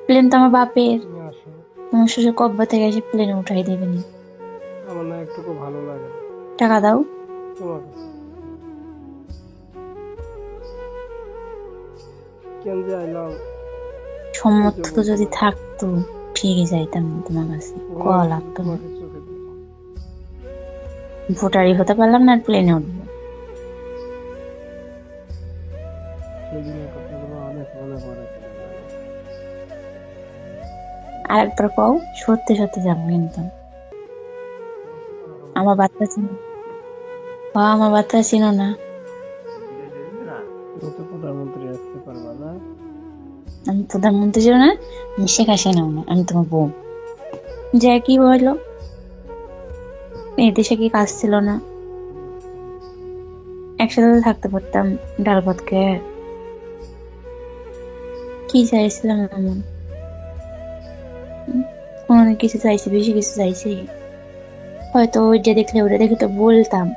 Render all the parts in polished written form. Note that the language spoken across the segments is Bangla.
প্লেন তো আমার বাপের, তুমি আসো। তোমার শ্বশুর কব্বা থেকে এসে প্লেনে উঠাই দেবে নি। আমার না একটুকু ভালো লাগে না টাকা দাও। তোমার কাছে। কেন যে আইলাম সম্মত নিজেও তো বলতে যদি পারি না। থাকতো ঠিকই যাইতাম না তোমার কাছে, কওয়া ঘুমানো শুধু লাগতো না। তোমাকে চোখে দিই। ভোটারই হতে পারলাম না আর প্লেনে উঠবো। সেদিনের কথাগুলো অনেক মনে পড়ে কেন জানো? আর একবার কও, সত্যি সত্যি যাবো কিন্তু। আমার বাচ্চা চিনো? আমার বাচ্চা চিনো না? তুমি তো প্রধানমন্ত্রী আসতে পারবা না। আমি প্রধানমন্ত্রী ছিল না, আমি শেখ হাসিনাও না, আমি তোমার বউ। যে কি বললো, এই দেশে কি কাজ ছিল না? একসাথে তো থাকতে পারতাম, ডাল ভাত খেয়ে। কি চাইছিলাম এমন? অনেক কিছু চাইছি, বেশি কিছু চাইছি। হয়তো ওইটা দেখলে ওটা দেখে তো বলতাম,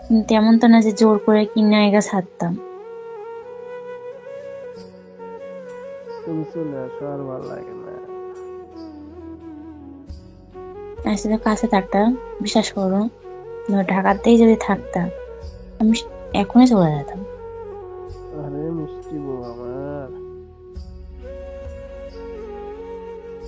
কিন্তু এমন তো না যে জোর করে কিনে গাছ ছাড়তাম। তুমি চলে আসো, আর ভালো লাগে না। আসলে কাছে থাকতাম, বিশ্বাস করো, তোমার ঢাকাতেই যদি থাকতাম আমি এখনই চলে যেতাম। আরে মিষ্টি বউ আমার।